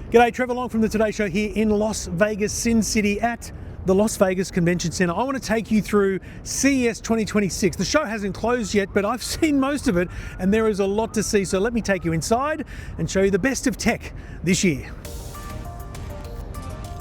G'day, Trevor Long from the Today Show here in Las Vegas, Sin City at the Las Vegas Convention Center. I want to take you through CES 2026. The show hasn't closed yet, but I've seen most of it and there is a lot to see. So let me take you inside and show you the best of tech this year.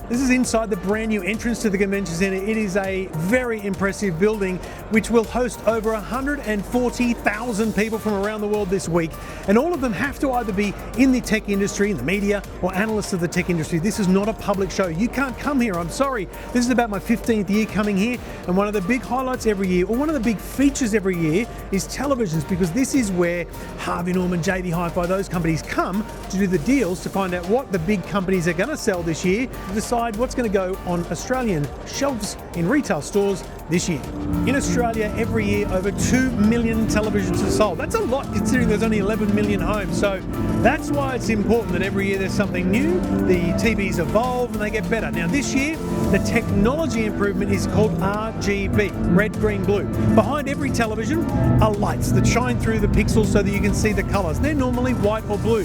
This is inside the brand new entrance to the convention center. It is a very impressive building which will host over 140,000 people from around the world this week. And all of them have to either be in the tech industry, in the media, or analysts of the tech industry. This is not a public show. You can't come here, I'm sorry. This is about my 15th year coming here. And one of the big highlights every year, or one of the big features every year, is televisions, because this is where Harvey Norman, JB Hi-Fi, those companies come to do the deals to find out what the big companies are going to sell this year, decide what's going to go on Australian shelves in retail stores this year. In Australia, every year, over 2 million televisions are sold. That's a lot considering there's only 11 million homes. So that's why it's important that every year there's something new. The TVs evolve and they get better. Now this year, the technology improvement is called RGB, red, green, blue. Behind every television are lights that shine through the pixels so that you can see the colors. They're normally white or blue.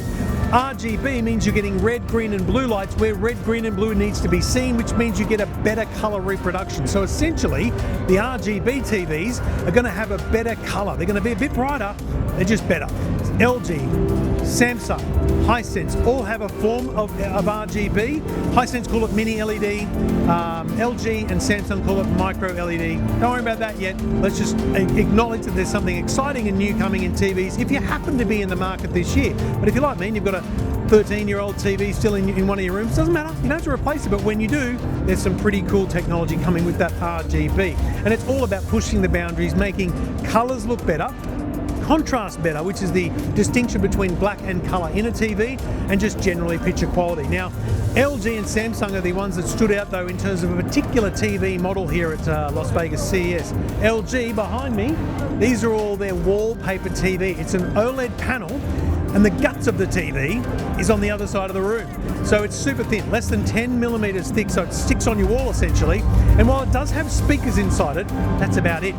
RGB means you're getting red, green and blue lights where red, green and blue needs to be seen, which means you get a better color reproduction. So essentially, the RGB TVs are going to have a better color. They're going to be a bit brighter, they're just better. LG, Samsung, Hisense all have a form of RGB. Hisense call it mini LED, LG and Samsung call it micro LED. Don't worry about that yet. Let's just acknowledge that there's something exciting and new coming in TVs if you happen to be in the market this year. But if you're like me and you've got a 13-year-old TV still in one of your rooms, doesn't matter, you don't have to replace it, but when you do, there's some pretty cool technology coming with that RGB. And it's all about pushing the boundaries, making colors look better, contrast better, which is the distinction between black and color in a TV, and just generally picture quality. Now, LG and Samsung are the ones that stood out though in terms of a particular TV model here at Las Vegas CES. LG behind me, these are all their wallpaper TV. It's an OLED panel and the guts of the TV is on the other side of the room. So it's super thin, less than 10 millimeters thick, so it sticks on your wall essentially. And while it does have speakers inside it, that's about it.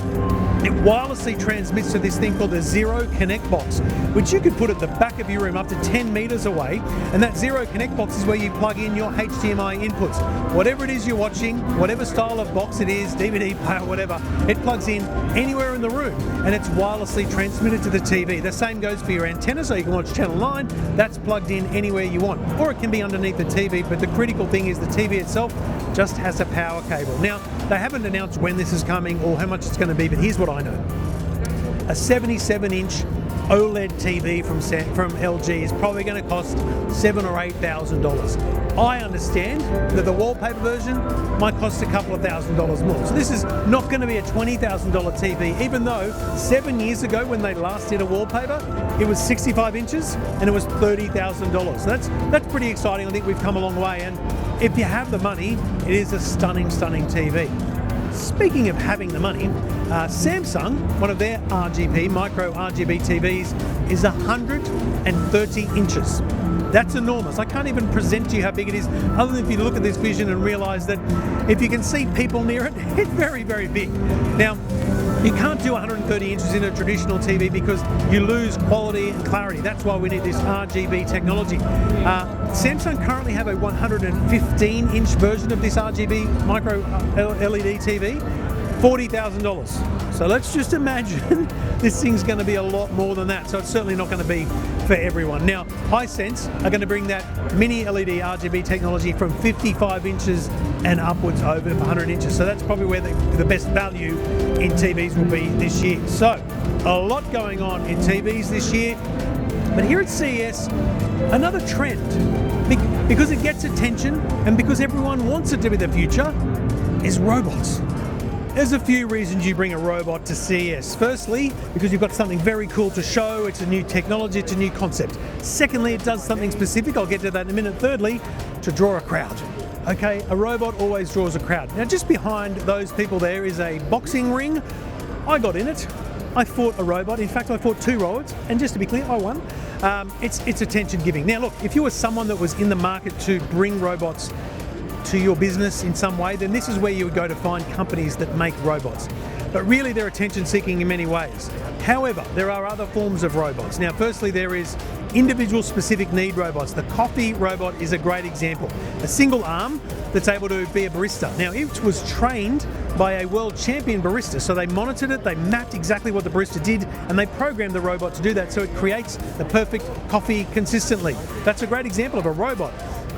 It wirelessly transmits to this thing called the Zero Connect box, which you could put at the back of your room up to 10 meters away. And that Zero Connect box is where you plug in your HDMI inputs. Whatever it is you're watching, whatever style of box it is, DVD player, whatever, it plugs in anywhere in the room and it's wirelessly transmitted to the TV. The same goes for your antenna, so you can watch Channel 9, that's plugged in anywhere you want. Or it can be underneath the TV, but the critical thing is the TV itself just has a power cable. Now, they haven't announced when this is coming or how much it's going to be, but here's what I know. A 77-inch OLED TV from LG is probably going to cost $7,000 or $8,000. I understand that the wallpaper version might cost a couple of $1,000s more. So this is not going to be a $20,000 TV, even though 7 years ago when they last did a wallpaper, it was 65 inches and it was $30,000. So that's pretty exciting. I think we've come a long way, and if you have the money, it is a stunning, stunning TV. Speaking of having the money, Samsung, one of their RGB, micro RGB TVs, is 130 inches. That's enormous. I can't even present to you how big it is, other than if you look at this vision and realize that if you can see people near it, it's very, very big. Now, you can't do 130 inches in a traditional TV because you lose quality and clarity. That's why we need this RGB technology. Samsung currently have a 115-inch version of this RGB micro LED TV, $40,000. So let's just imagine this thing's going to be a lot more than that. So it's certainly not going to be for everyone. Now, Hisense are going to bring that mini LED RGB technology from 55 inches and upwards over 100 inches. So that's probably where the best value in TVs will be this year. So a lot going on in TVs this year. But here at CES, another trend, because it gets attention and because everyone wants it to be the future, is robots. There's a few reasons you bring a robot to CES. Firstly, because you've got something very cool to show, it's a new technology, it's a new concept. Secondly, it does something specific, I'll get to that in a minute. Thirdly, to draw a crowd. Okay, a robot always draws a crowd. Now just behind those people there is a boxing ring. I got in it. I fought a robot. In fact, I fought two robots, and just to be clear, I won. It's attention giving. Now look, if you were someone that was in the market to bring robots to your business in some way, then this is where you would go to find companies that make robots. But really they're attention seeking in many ways. However, there are other forms of robots. Now firstly there is individual specific need robots. The coffee robot is a great example. A single arm that's able to be a barista. Now, it was trained by a world champion barista, so they monitored it, they mapped exactly what the barista did, and they programmed the robot to do that, so it creates the perfect coffee consistently. That's a great example of a robot.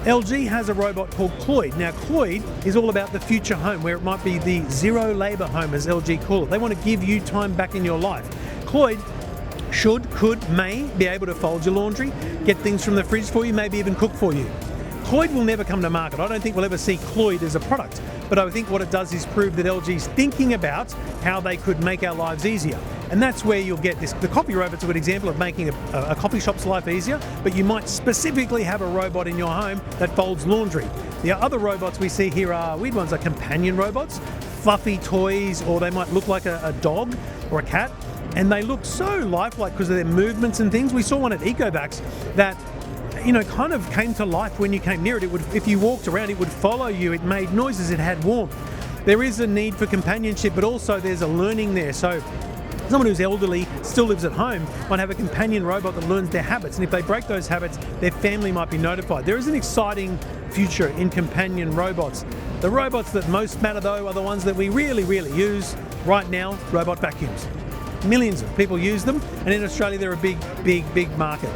LG has a robot called Cloyd. Now, Cloyd is all about the future home, where it might be the zero labor home, as LG call it. They want to give you time back in your life. Cloyd should, could, may be able to fold your laundry, get things from the fridge for you, maybe even cook for you. Cloyd will never come to market. I don't think we'll ever see Cloyd as a product, but I think what it does is prove that LG's thinking about how they could make our lives easier. And that's where you'll get this. The coffee robot's a good example of making a coffee shop's life easier, but you might specifically have a robot in your home that folds laundry. The other robots we see here are weird ones, like companion robots, fluffy toys, or they might look like a dog or a cat, and they look so lifelike because of their movements and things. We saw one at EcoVax that kind of came to life when you came near it. If you walked around, it would follow you. It made noises. It had warmth. There is a need for companionship, but also there's a learning there. So someone who's elderly, still lives at home, might have a companion robot that learns their habits. And if they break those habits, their family might be notified. There is an exciting future in companion robots. The robots that most matter, though, are the ones that we really, really use right now, robot vacuums. Millions of people use them, and in Australia they're a big, big, big market.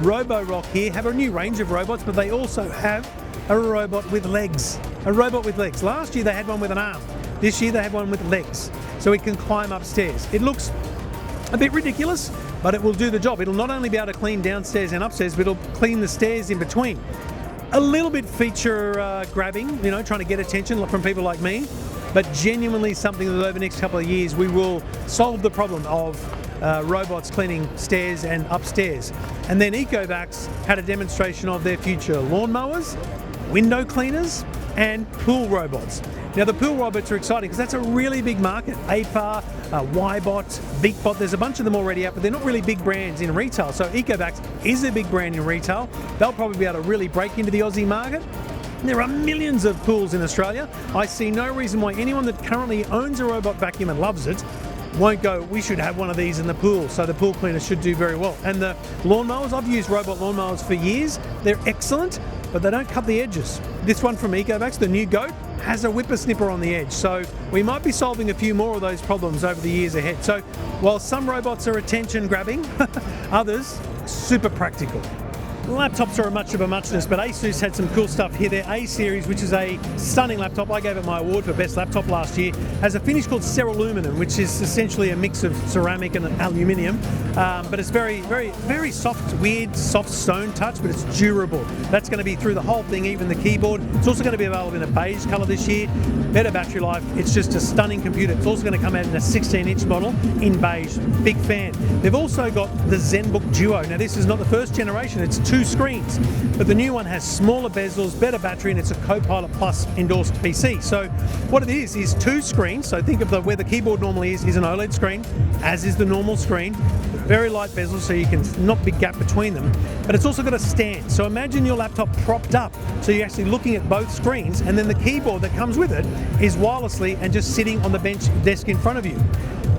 Roborock here have a new range of robots, but they also have a robot with legs. A robot with legs. Last year they had one with an arm. This year they have one with legs, so it can climb upstairs. It looks a bit ridiculous, but it will do the job. It'll not only be able to clean downstairs and upstairs, but it'll clean the stairs in between. A little bit feature grabbing, trying to get attention from people like me, but genuinely something that over the next couple of years we will solve the problem of robots cleaning stairs and upstairs. And then EcoVax had a demonstration of their future lawnmowers, window cleaners, and pool robots. Now, the pool robots are exciting because that's a really big market. APAR, Ybot, Beatbot, there's a bunch of them already out, but they're not really big brands in retail. So EcoVax is a big brand in retail. They'll probably be able to really break into the Aussie market. There are millions of pools in Australia. I see no reason why anyone that currently owns a robot vacuum and loves it won't go, we should have one of these in the pool. So the pool cleaner should do very well. And the lawnmowers, I've used robot lawnmowers for years. They're excellent, but they don't cut the edges. This one from EcoVax, the new GOAT, has a whippersnipper on the edge. So we might be solving a few more of those problems over the years ahead. So while some robots are attention grabbing, others super practical. Laptops are much of a muchness, but ASUS had some cool stuff here. Their A-series, which is a stunning laptop, I gave it my award for best laptop last year, has a finish called Ceruluminum, which is essentially a mix of ceramic and aluminium, but it's very, very, very soft, weird, soft stone touch, but it's durable. That's going to be through the whole thing, even the keyboard. It's also going to be available in a beige color this year. Better battery life. It's just a stunning computer. It's also going to come out in a 16-inch model in beige. Big fan. They've also got the ZenBook Duo. Now, this is not the first generation. It's two screens, but the new one has smaller bezels, better battery, and it's a Copilot Plus endorsed PC. So what it is two screens. So think of where the keyboard normally is an OLED screen, as is the normal screen. Very light bezels, so you can not big gap between them, but it's also got a stand. So imagine your laptop propped up, so you're actually looking at both screens, and then the keyboard that comes with it is wirelessly and just sitting on the desk in front of you.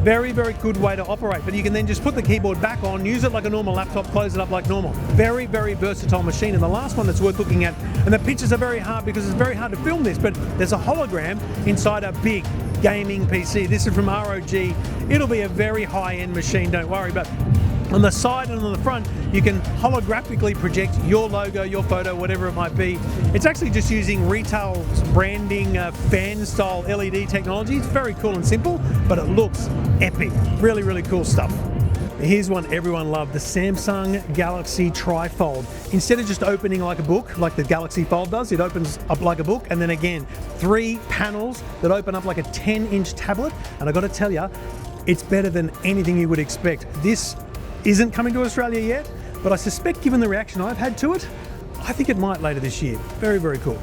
Very, very good way to operate, but you can then just put the keyboard back on, use it like a normal laptop, close it up like normal. Very, very versatile machine. And the last one that's worth looking at, and the pictures are very hard because it's very hard to film this, but there's a hologram inside a big gaming PC. This is from ROG. It'll be a very high-end machine, don't worry, but on the side and on the front, you can holographically project your logo, your photo, whatever it might be. It's actually just using retail branding, fan-style LED technology. It's very cool and simple, but it looks epic. Really, really cool stuff. Here's one everyone loved, the Samsung Galaxy Trifold. Instead of just opening like a book, like the Galaxy Fold does, it opens up like a book, and then again, 3 panels that open up like a 10-inch tablet. And I got to tell you, it's better than anything you would expect. This isn't coming to Australia yet, but I suspect given the reaction I've had to it, I think it might later this year. Very, very cool.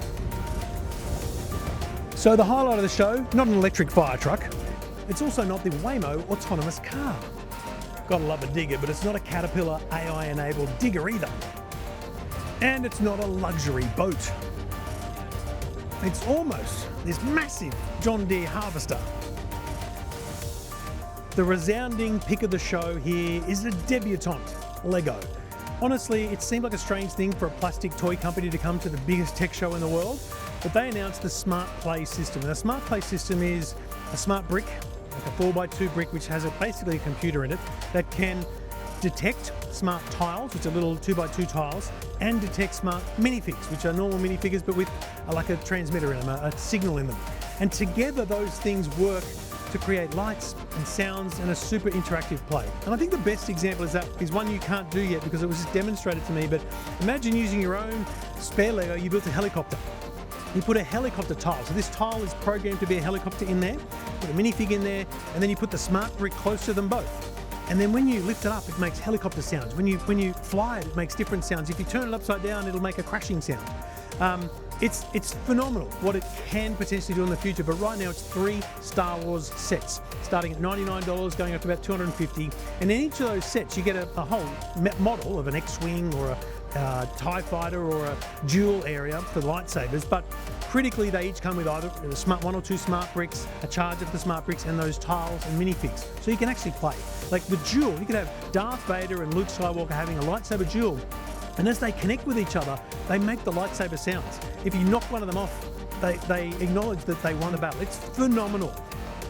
So the highlight of the show, not an electric fire truck. It's also not the Waymo autonomous car. Gotta love a digger, but it's not a Caterpillar AI-enabled digger either. And it's not a luxury boat. It's almost this massive John Deere harvester. The resounding pick of the show here is the debutante, Lego. Honestly, it seemed like a strange thing for a plastic toy company to come to the biggest tech show in the world, but they announced the Smart Play system. Now, the Smart Play system is a smart brick, like a 4x2 brick, which has basically a computer in it that can detect smart tiles, which are little 2x2 tiles, and detect smart minifigs, which are normal minifigures but with like a transmitter in them, a signal in them. And together those things work to create lights and sounds and a super interactive play. And I think the best example is one you can't do yet because it was just demonstrated to me, but imagine using your own spare Lego, you built a helicopter. You put a helicopter tile. So this tile is programmed to be a helicopter in there, put a minifig in there, and then you put the smart brick close to them both. And then when you lift it up, it makes helicopter sounds. When you fly it, it makes different sounds. If you turn it upside down, it'll make a crashing sound. It's phenomenal what it can potentially do in the future, but right now it's 3 Star Wars sets, starting at $99, going up to about $250. And in each of those sets, you get a whole model of an X-Wing or a TIE fighter or a dual area for lightsabers, but critically they each come with either one or two smart bricks, a charger for the smart bricks, and those tiles and minifigs. So you can actually play. Like the duel, you could have Darth Vader and Luke Skywalker having a lightsaber duel. And as they connect with each other, they make the lightsaber sounds. If you knock one of them off, they acknowledge that they won the battle. It's phenomenal.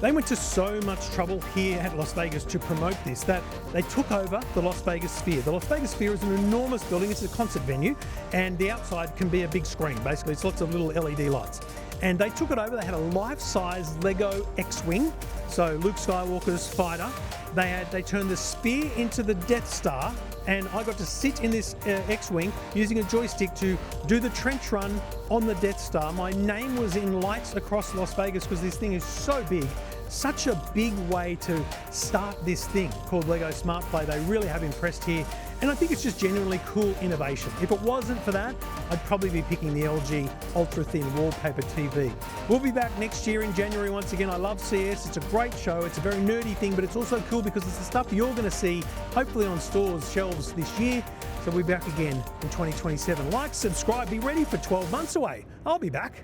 They went to so much trouble here at Las Vegas to promote this that they took over the Las Vegas Sphere. The Las Vegas Sphere is an enormous building. It's a concert venue, and the outside can be a big screen. Basically, it's lots of little LED lights. And they took it over. They had a life-size Lego X-Wing, so Luke Skywalker's fighter. They turned the Sphere into the Death Star, and I got to sit in this X-Wing using a joystick to do the trench run on the Death Star. My name was in lights across Las Vegas because this thing is so big. Such a big way to start this thing called Lego Smart Play. They really have impressed here, and I think it's just genuinely cool innovation. If it wasn't for that, I'd probably be picking the LG Ultra Thin Wallpaper TV. We'll be back next year in January once again. I love CES. It's a great show. It's a very nerdy thing, but it's also cool because it's the stuff you're going to see hopefully on stores' shelves this year. So we'll be back again in 2027. Like, subscribe, be ready for 12 months away. I'll be back.